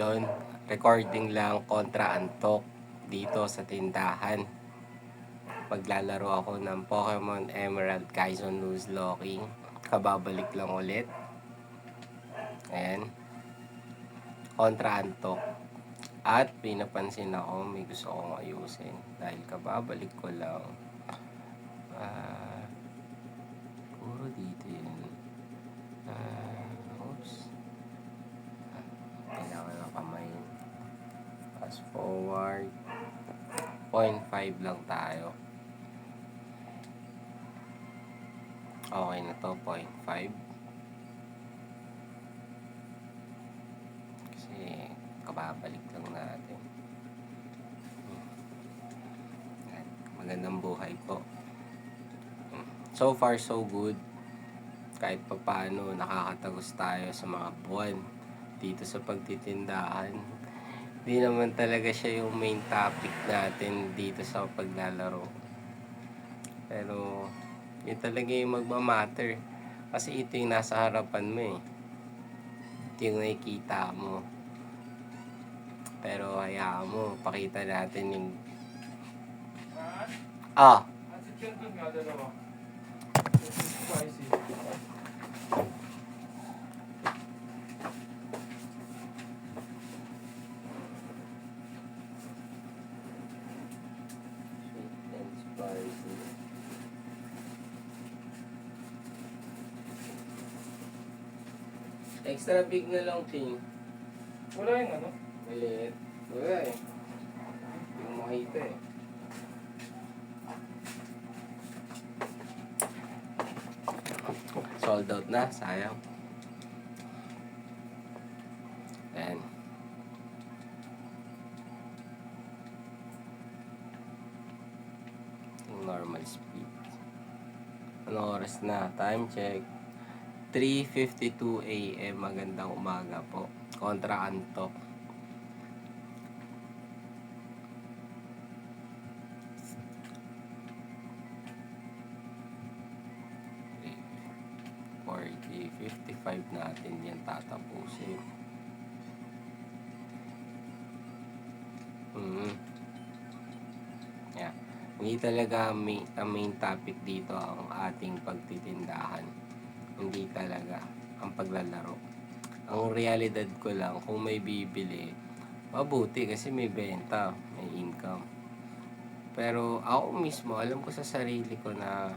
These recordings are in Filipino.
Yon, recording lang kontra antok dito sa tindahan. Maglalaro ako ng Pokemon Emerald Kaison Nuzlocke. Kababalik lang ulit. Ayan. Kontra antok. At pinapansin ako, may gusto kong ayusin. Dahil kababalik ko lang. Puro dito yun. Oops. Kailangan ng kamay. Fast forward. 0.5 lang tayo. Okay na to, 0.5. Kasi kababalik lang natin. Magandang buhay po. So far so good. Kahit papaano nakakatagos tayo sa mga buwan dito sa pagtitindahan. Hindi naman talaga siya yung main topic natin dito sa paglalaro. Pero yun talaga yung magmamatter. Kasi ito yung nasa harapan mo eh. Ito yung nakikita mo. Pero hayaan mo, pakita natin yung... Pansit yun dun nga, dalawa. Spicy. Sweet and spicy. Extra big na lang, Ting. Wala yung ano? Maliit. Wala eh. Hindi mo makita eh. Sold out na, sayang. Ayan. Yung normal speed. Anong oras na? Time check. 3:52 AM. Magandang umaga po. Kontra antok. For 55 natin yan tatapusin. Yeah. Hindi talaga ang main topic dito ang ating pagtitindahan. Hindi talaga ang paglalaro. Ang realidad ko lang, kung may bibili, mabuti kasi may benta, may income. Pero ako mismo, alam ko sa sarili ko na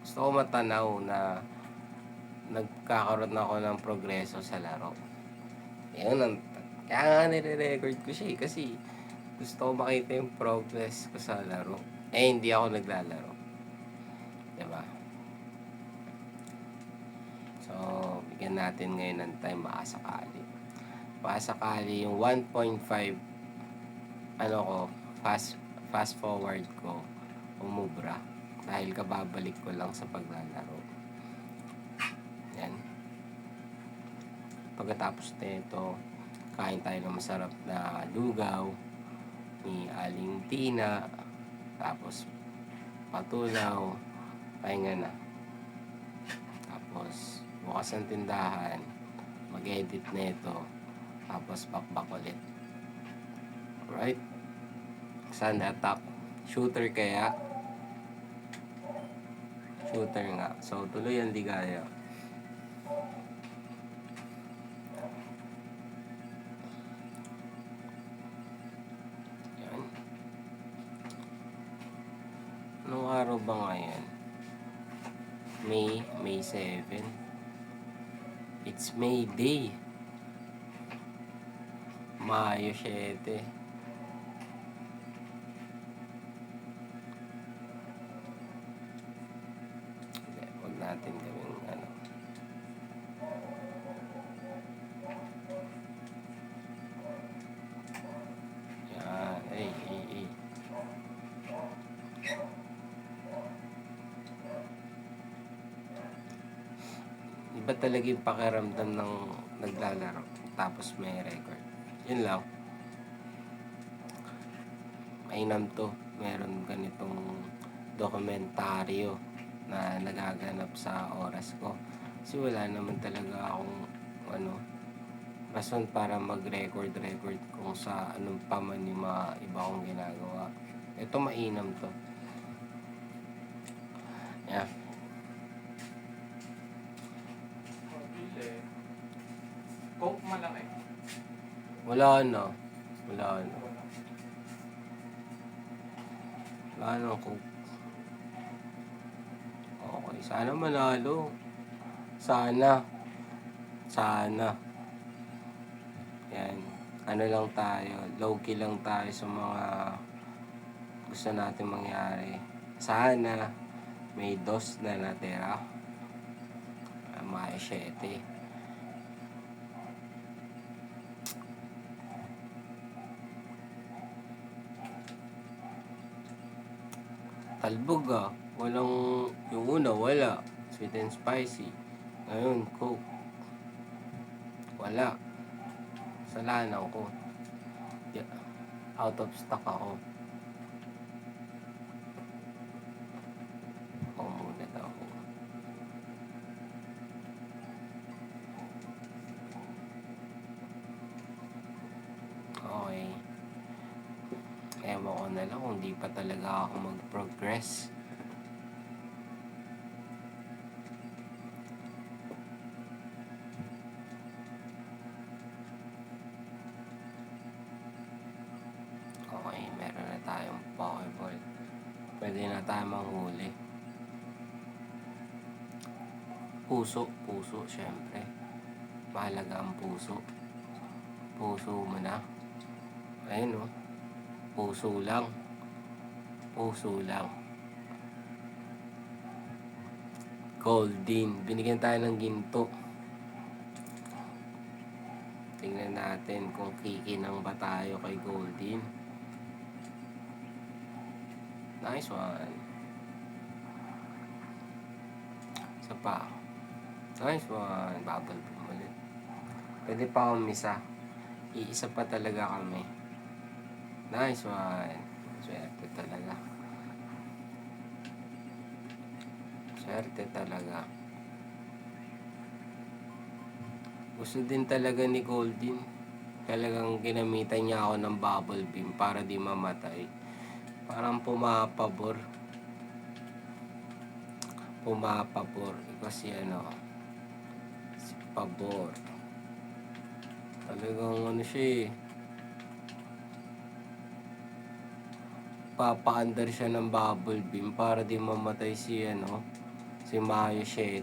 gusto ko matanaw na nagkakaroon ako ng progreso sa laro. Yun, kaya nga nire-record ko siya kasi gusto ko makita yung progress ko sa laro. Hindi ako naglalaro. Diba? So, bigyan natin ngayon ng time, baka sakali yung 1.5 fast forward ko umubra dahil kababalik ko lang sa paglalaro. Yan. Pagkatapos nito, kain tayo ng masarap na lugaw ni Aling Tina, tapos patulaw, pahinga na. Tapos bukas ang tindahan, mag-edit nito, tapos bakbak ulit. Alright? Sand attack. Shooter kaya? Shooter nga. So, tuloy ang ligaya. Yan. Anong araw ba ngayon? May 7. It's May Day. Mayo 7. Huwag natin gawing ano. Yan. Ay. Iba talaga yung pakiramdam ng naglalaro tapos may record. Yun lang. Mainam to. Meron ganitong dokumentaryo na nagaganap sa oras ko. Kasi wala naman talaga akong Rason para mag-record kung sa anong pa man yung mga iba kong ginagawa. Ito mainam to. Yeah. Pabili. Coke malaki. Wala na. Wala na. Wala na kung okay. Sana manalo. Sana. Yan. Ano lang tayo. Low-key lang tayo sa mga gusto natin mangyari. Sana may dos na natira. May 7. Talbog walang, yung una wala, sweet and spicy. Ngayon, Coke. Wala. Salanan ko. Yeah. Out of stock ako. Muna daw ako. Okay. Ewan ko na lang kung di pa talaga ako mag-progress. Okay, meron na tayong Pokeball. Pwede na tayo manghuli. Puso, syempre. Mahalaga ang puso. Puso mo na. Ayun Puso lang. Golden. Binigyan tayo ng ginto. Tingnan natin kung kikinang ba tayo kay Golden. Nice one. Isa pa. Nice one. Bubble boom ulit. Pwede pa akong misa. Iisa pa talaga kami. Nice one. Swerte talaga. Gusto din talaga ni Golden. Talagang ginamitan niya ako ng bubble beam para di mamatay. Parang pumapabor. Kasi si Pabor. Talagang siya papaandar siya ng bubble beam para di mamatay si Mayo 7.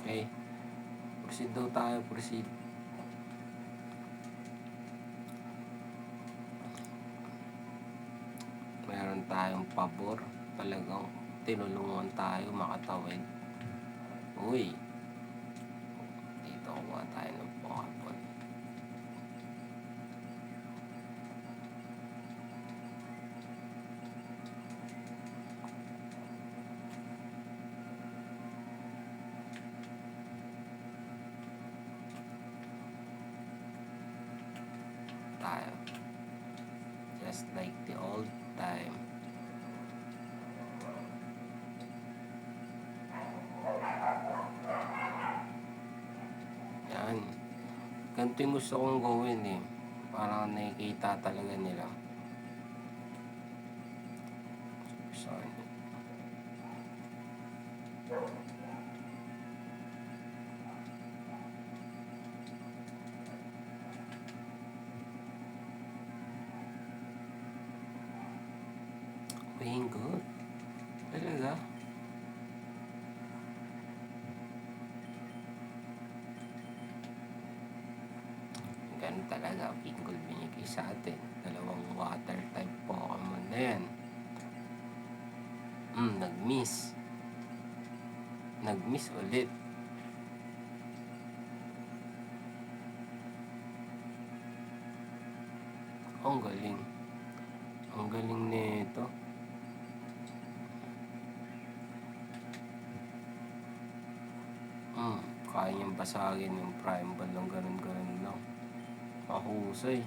Okay. Proceed daw tayo. Meron tayong pabor. Talagang tinulungan tayo makatawid. Uy. Dito kuha tayo ng Pokemon. Tayo. Just like the old time. Yan. Ganito yung gusto kong gawin Parang nakikita talaga nila. Sorry. Playing good. Talaga. Ganun talaga. Pingol binigay sa atin. 2 water type Pokemon na yan. Nag-miss ulit. Ang galing. Ang galing nito. Kaya niyang basagin yung prime ball ng ganun lang. Mahusay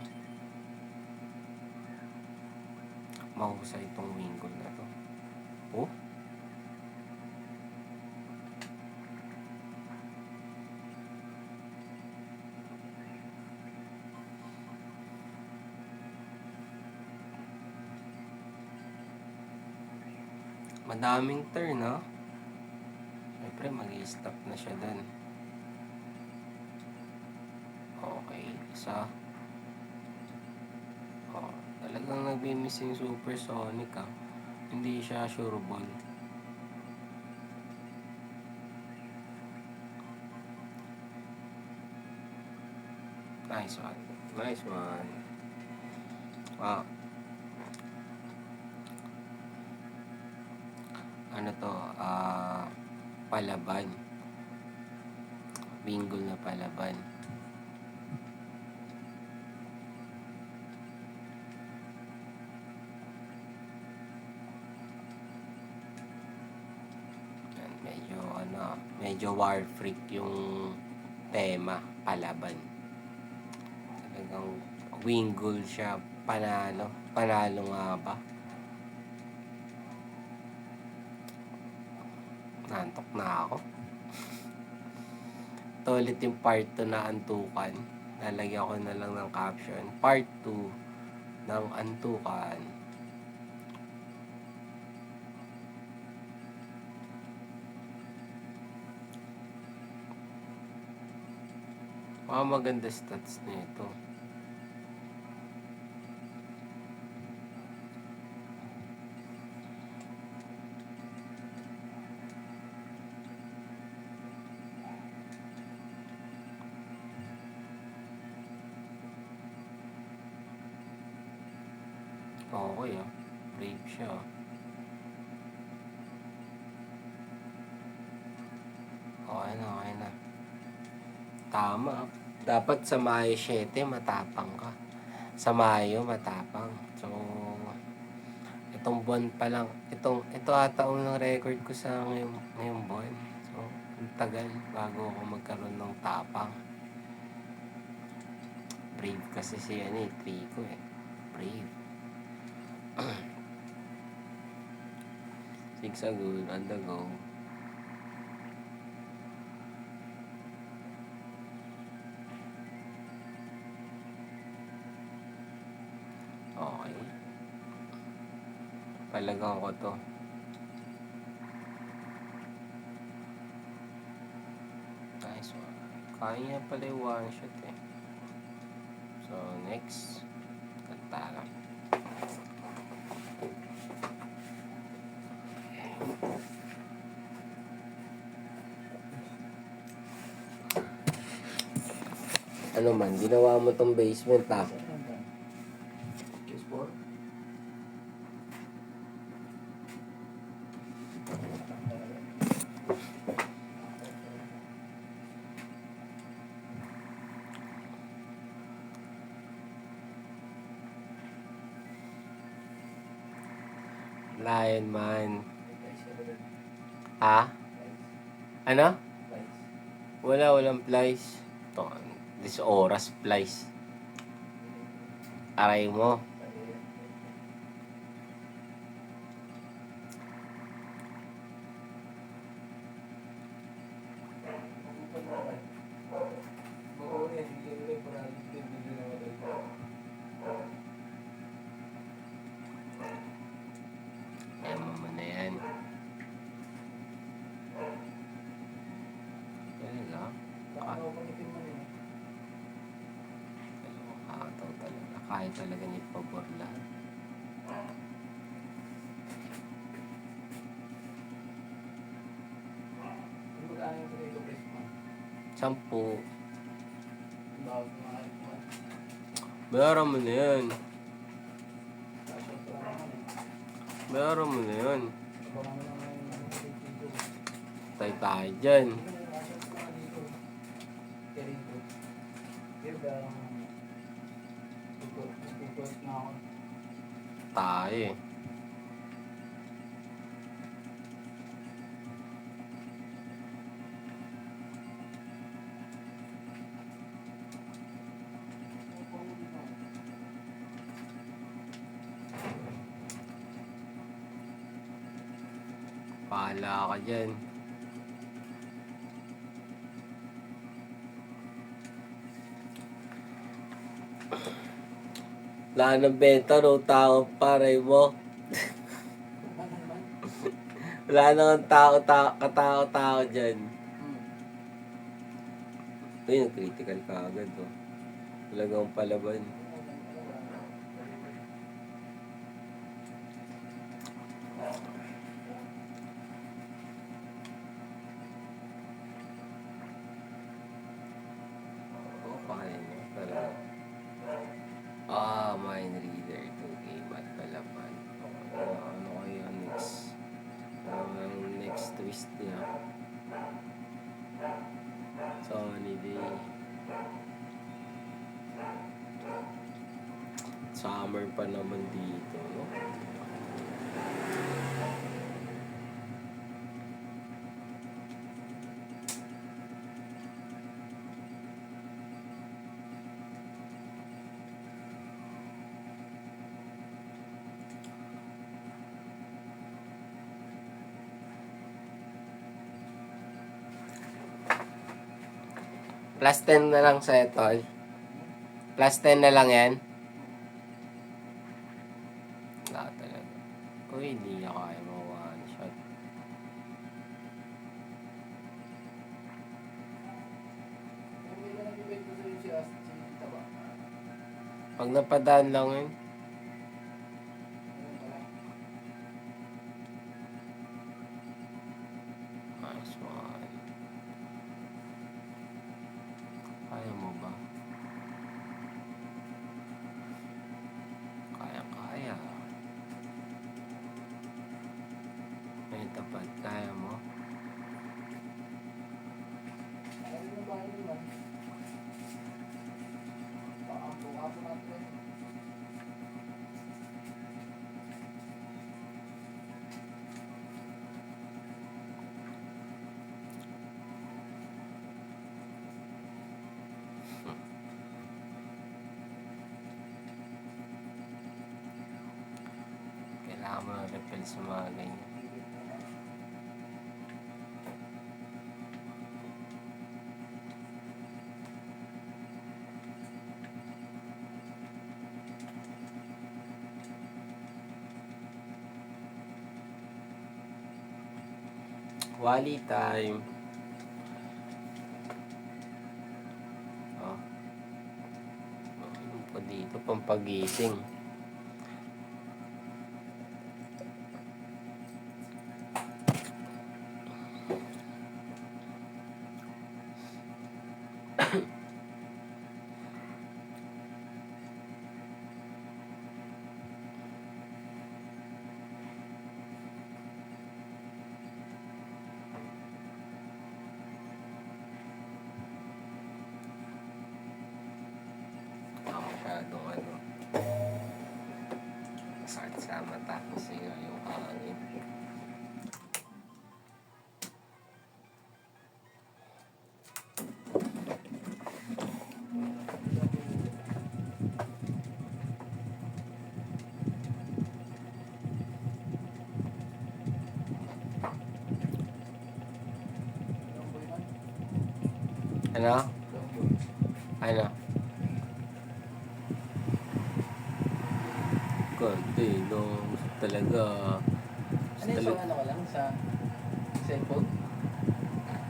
itong Wingull na to. Madaming turn, no? Siyempre, mag-i-stop na siya dun. Okay, isa. Oh, talagang nagbi-miss yung supersonic, ah. Hindi siya sure ball. Nice one. Nice one. Wow. Ano to? Palaban. Bingle na palaban. Yan, medyo war freak yung tema, palaban. Talagang wingle siya, panalo nga ba? Nantok na ako. Ito ulit yung part 2 na antukan. Lalagyan ko na lang ng caption. Part 2 ng antukan. Mga maganda stats nito. Okay, ah. Brave siya, ah. Okay na. Tama. Dapat sa Mayo 7, matapang ka. Sa Mayo, matapang. So, itong buwan pa lang. Ito ata unang record ko sa ngayong buwan. So, ang tagal bago ako magkaroon ng tapang. Brave kasi si Trico eh. Brave. 6 agad, on the go. Okay. Palagang ko to. Nice one. Kaya niya pala yung one shot eh. So, next. Kanta lang. Ano man, ginawa mo tong basement, ha? Lion man. Ha? Ano? Walang flies. Ito, this oras flies. Aray mo. Ayaw mo na yan. Talaga? Nakakataw talaga. Kaya talaga ni Paborla. Sampu. Bayaran mo na yan. Bayaran mo na yan. Tayo dyan. Tayo eh. Pahala ka dyan. Wala ng benta, no? Tao paray mo. Wala nang katao-tao dyan. Ayun, critical ka agad, oh. Talagang palaban. Oo, kaya niya. Talaga. Mind reader. 2A, mat palaban. Ano kaya next? Next twist niya. Sunny day. Summer pa naman dito, no? Plus 10 na lang sa tol. Plus 10 na lang yan. Wala talaga. Uy, hindi niya kaya mo one shot. Pag napadaan lang yun. Nice one. Kaya mo ba? Kaya. May tapat. Kaya mo? Kailangan mo ng repel sa mga ganyan. Wally time. Oh. Ano pa dito? Pampagising. Masyadong ano. Masakit sa mata kasi nga yung hangin. Ano? Ano? Konti, no? Talaga. Ano yung sa ano ko lang? Sa cellphone?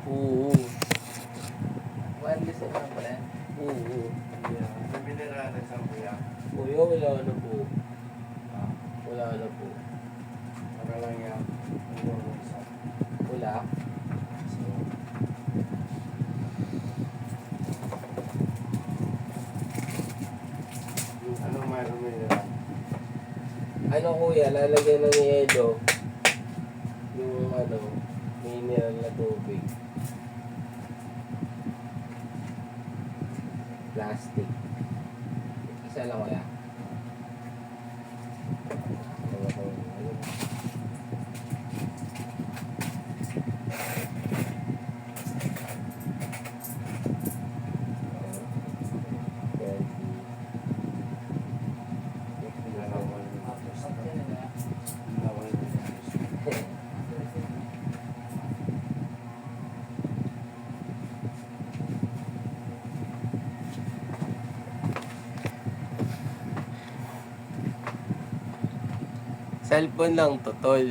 Oo. Wireless ano pala yan? Oo. Yeah. Bibili na natin sa kuya. Kuya, wala na po. Ah, Wala na po. para lang yan. Ang isa. Wala. So, yung ano mayroon mo yan? Ano kuya, lalagyan ng yelo. Yung ano, mineral na tubig. Plastic. Isa lang kuya. Cellphone lang to, tol.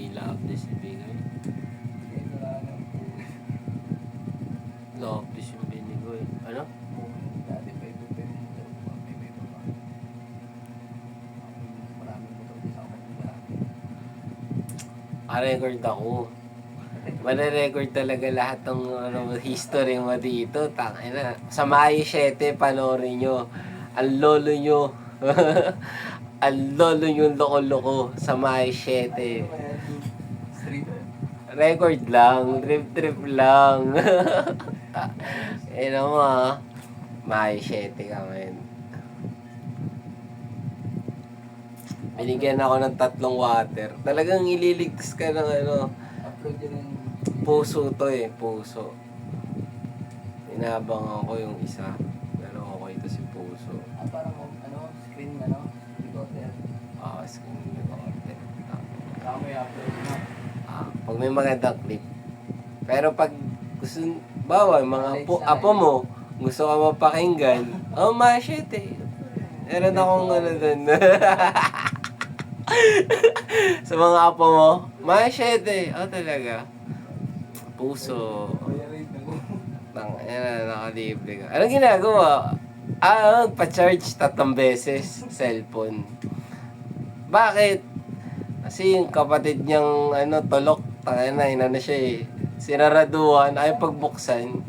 Hindi lapis ibigay. Lapis yung binigay. Ano? Dati pa ito, pero hindi ako may pa pa. Maraming motor din ako marami. Record ako. Mare-record talaga lahat ng history mo dito. Tangina. Sa May 7, panoorin nyo. Ang lolo nyo. Ang lolo nyo loko-loko sa May 7. Street. Record lang. Trip-trip lang. Mo May 7 ka man. Binigyan ako ng 3 water. Talagang ililigtas ka ng Upload yun yung puso to puso. Inabang ako yung isa. Pero okay ito si puso. parang screen recorder. Screen recorder. Saka may upload na. Pag may magandang clip. Pero pag gusto, bawal, mga apo mo, gusto ka mapakinggan, shit Meron akong dun. Sa mga apo mo, shit talaga. Puso. Nakalibre ka. Anong ginagawa? Pa-charge 3 beses cellphone. Bakit? Kasi yung kapatid niyang tolok, siya sinaraduhan, ay pagbuksan.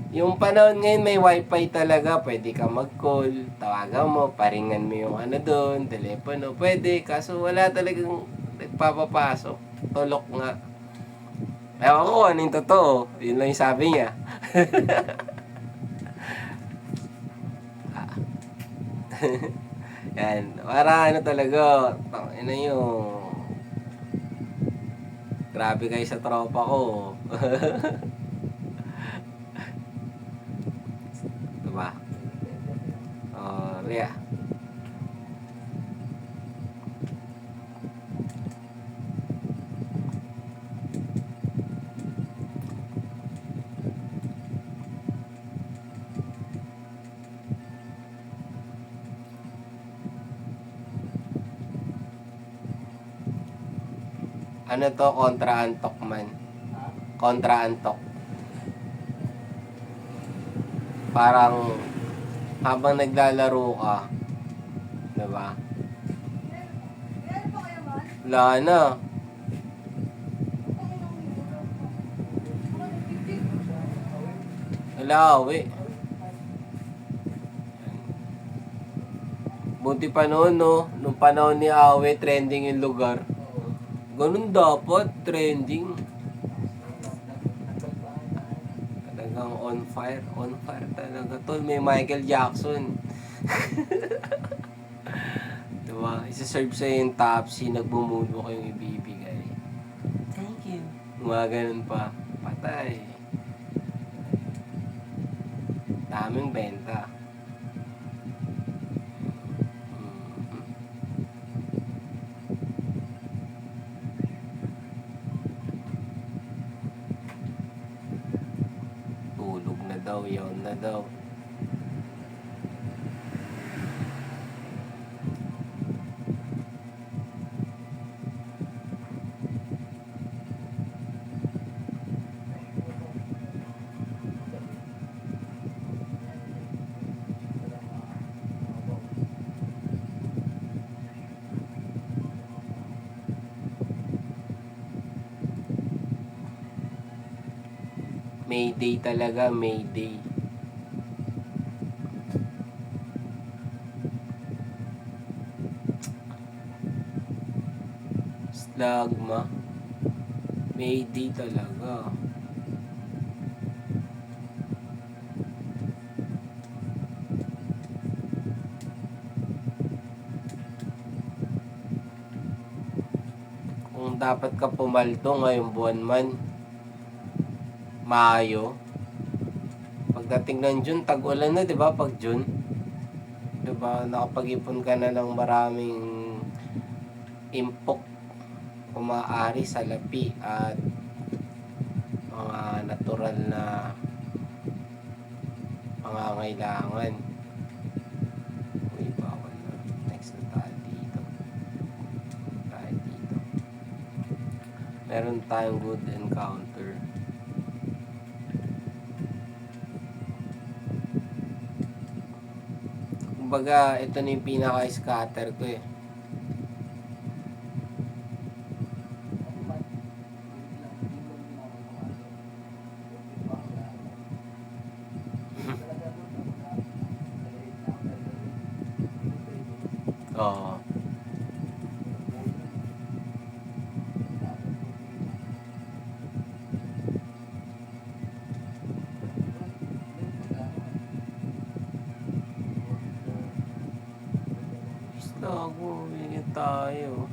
Yung panahon ngayon may wifi talaga, pwede ka mag-call, tawagan mo, paringan mo yung doon, telepono, pwede. Kaso wala talagang nagpapapasok. Tolok nga. Ewan ko ano yung totoo. Yun lang yung sabi niya. Yan. Para talaga. Yung grabe kayo sa tropa ko. Diba? Ria. Ano to? Kontra antok man. Kontra antok. Parang habang naglalaro ka, diba? Wala na. Wala, buti pa noon, nung panahon ni Awe, trending yung lugar. Ganun dapat, trending. Talagang on fire talaga. Tol, may Michael Jackson. Diba? Isa-serve sa'yo yung Topsy, nagbumulo ko yung ibibigay. Thank you. Mga ganun pa. Patay. Daming benta. Tulog na daw, yawn na daw. Mayday talaga, Mayday. Slagma. Mayday talaga. Kung dapat ka pumaldo ngayong buwan man, Mayo. Pagdating ng June, tag-ulan na, 'di ba? Pag June, 'di ba? Nakapag-ipon ka na ng maraming impok, umaari sa lapi at mga natural na pangangailangan. Uy, bawal na. Next na tayo dito. Tayo dito. Meron tayong good encounter. Kumbaga, ito na yung pinaka-scatter ko eh. Oo. Gago, ingat tayo.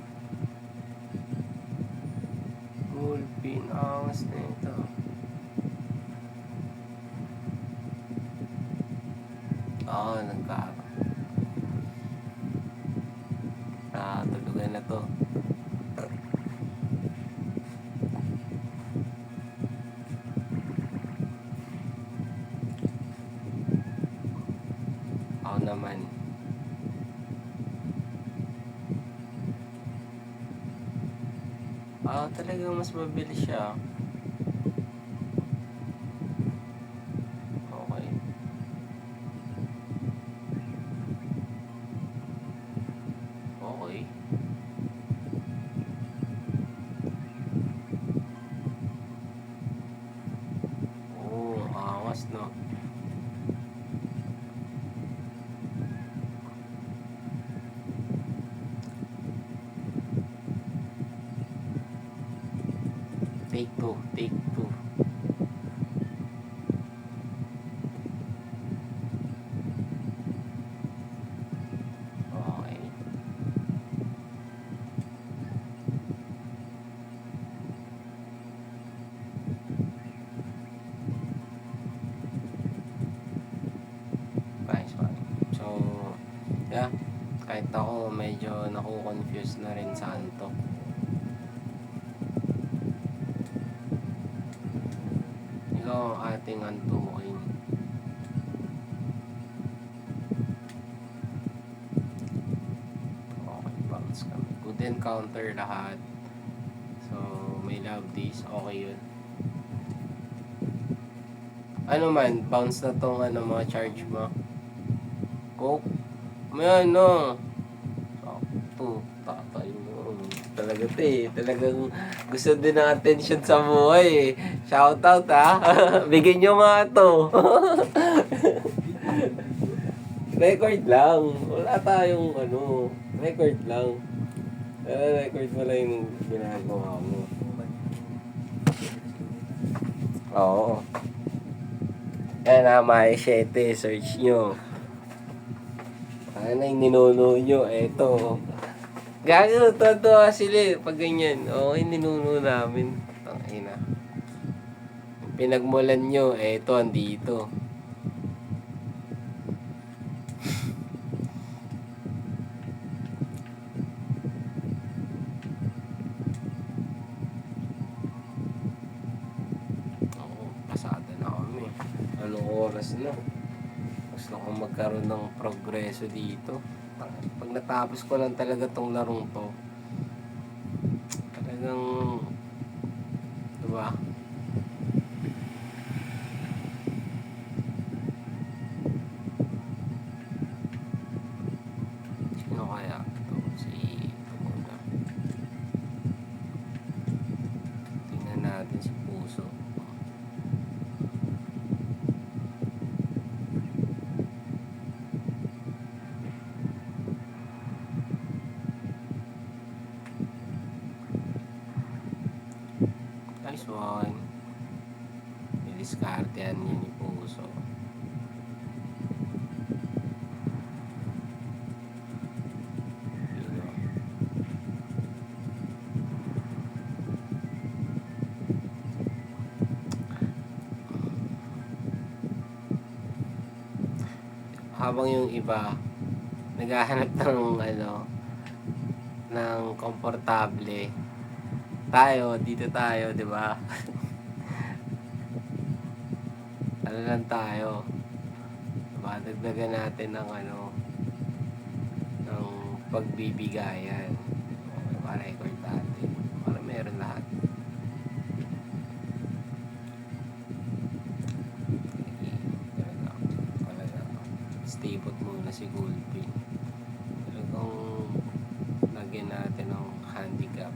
Gulpin, angas na ito. Oo, tulugan na to. Ako naman. Talagang mas mabilis siya. Okay. Okay. Oo, angas no. Take two. Okay. Nice one. So, yeah. Kahit ako medyo naku-confuse na rin sa antok. Ikaw ang ating antukin. Okay, bounce kami. Good encounter lahat. So, may love this. Okay yun. Ano man, bounce na tong mga charge mo. Coke. May sakto. Tatay mo. Talaga talagang gusto din ng attention sa buhay eh. Shoutout ha. Bigyan nyo nga to. Record lang. Wala tayong record lang. Record mo lang yung ginagawa mo. Oo. Yan may 7. Search nyo. Ano yung ninuno nyo? Eto. Gago, todo sila pag ganyan. Okay, ninuno namin. Tangina. Pinagmulan nyo, eto, andito. Pasada na kami. Anong oras na? Gusto kong magkaroon ng progreso dito. Pag natapos ko lang talaga tong larong to, talagang, diba? Sino kaya ito? Ito muna. Tingnan natin si Puso. Nice one. Niliskartehan yun ni Puso. Habang yung iba naghahanap ng ng komportable, dito tayo, di ba? Ano lang tayo, diba? Dagdagan natin ng ng pagbibigayan para record natin, para meron lahat. ballpen. Talagang lagyan natin ng handicap.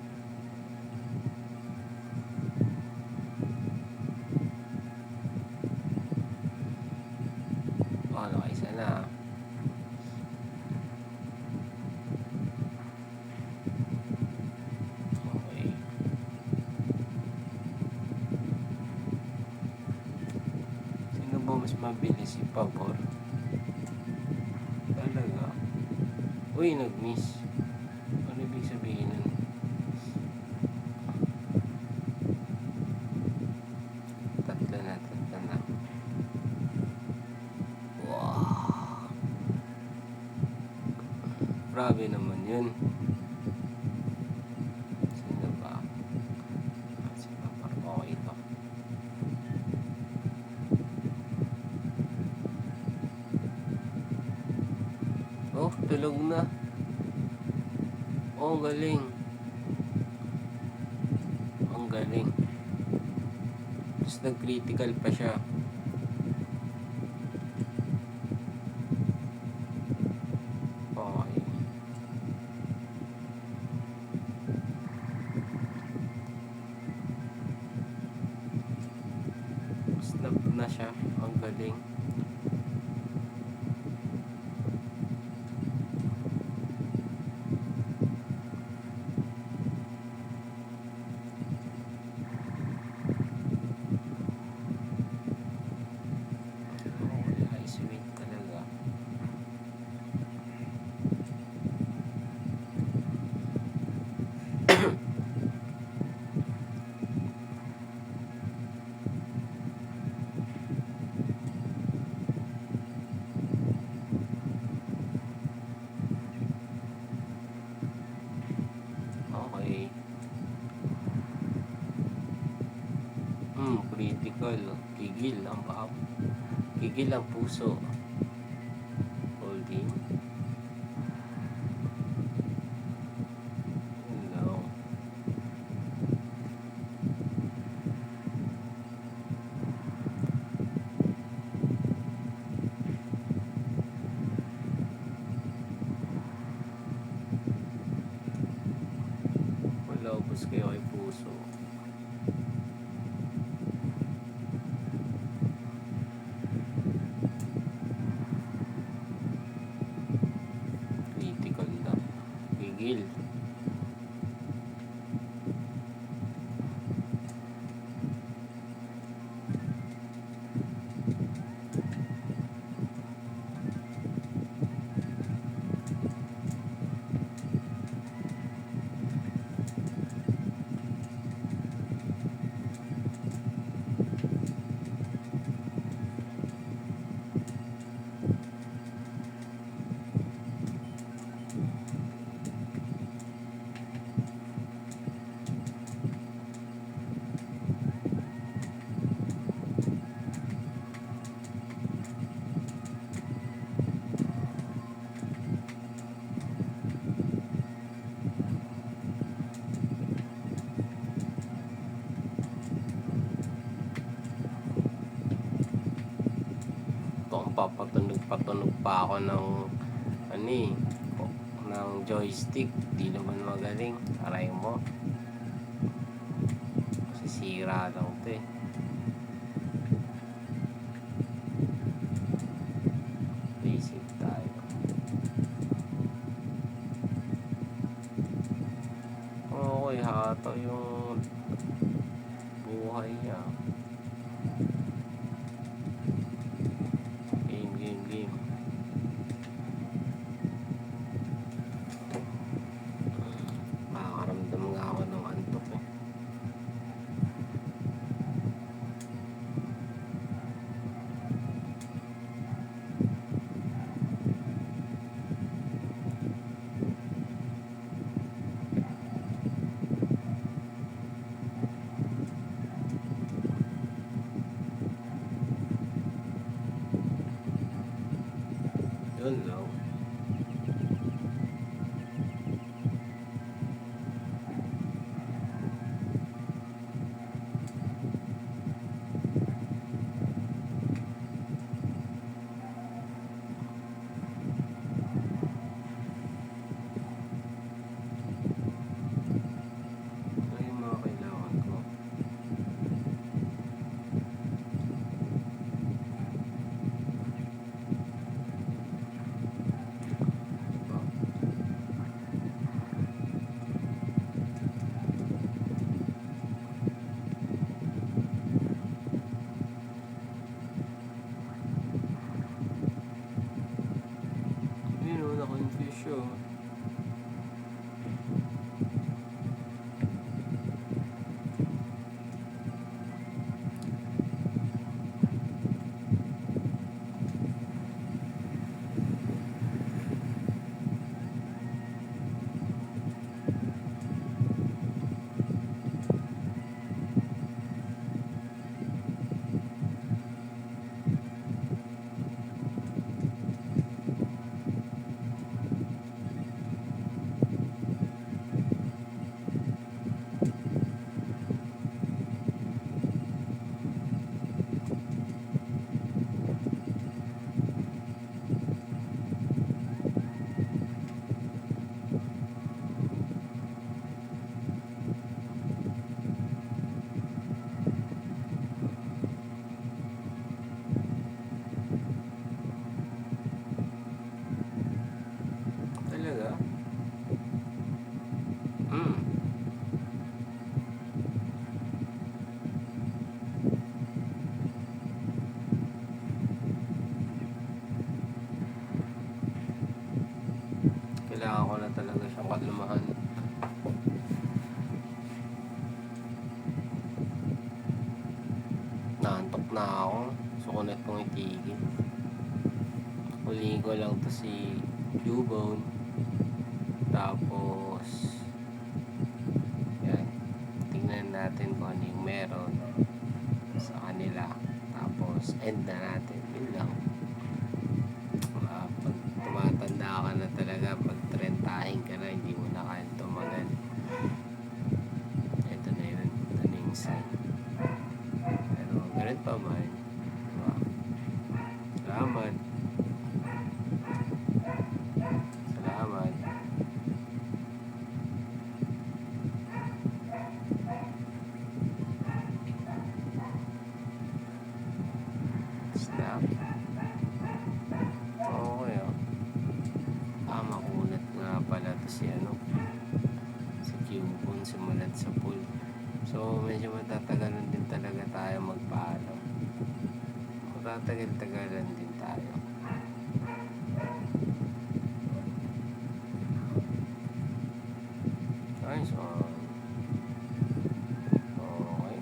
Ano, isa na. Okay. Sino ba mas mabilis, si Pabor? Talaga? Uy, nag-miss. Ano ibig sabihin nun? Tatlo na. Wow! Grabe naman yun. Sino ba? Si Pabor. Okay ito. Oh, tulog na. Oh, ang galing. Ang galing. Tapos nag-critical pa siya. Okay. Snap na siya. Ang galing. Okay, ice wing talaga. Okay. Critical. Gigil ang paa. Gigil ang puso. Holding. No. Malabos kayo kay puso. Critical na. Gigil. Kung papatunog pa ako ng ng joystick, di naman magaling. Aray mo, sisira lang ito eh. Basic tayo. Okay, hato yung buhay niya. Game. Makakaramdam nga ako ng antok eh. naman. Naantok na ako. Sukunat kong itigil. Huli ko lang to si Cubone. Tapos yan. Tingnan natin kung ano yung meron sa kanila. Tapos end na natin. Yun lang. Pag tumatanda ka na talaga, pag trentahin ka na, hindi mo na kaya tumagal. Ito na yun. Ito na yung sign. Pero ganun pa man. Diba? Salamat. Salamat. Snap. Okay, oh. Makunat nga pala to si si Cubone simulat sa pool. So, medyo matatagalan din talaga tayo magpaalam. Matatagal-tagalan din tayo. Nice one. Okay.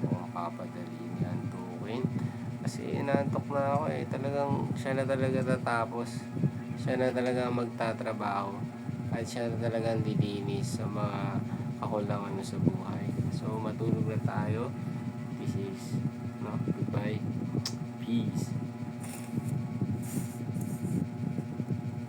Kung makapadali niyan tuwin. Kasi inaantok na ako eh. Talagang siya na talaga tatapos. Siya na talaga magtatrabaho. At siya na talaga lilinis sa mga kakulangan sa buhay. So, matulog na tayo. This is, no, goodbye. Peace.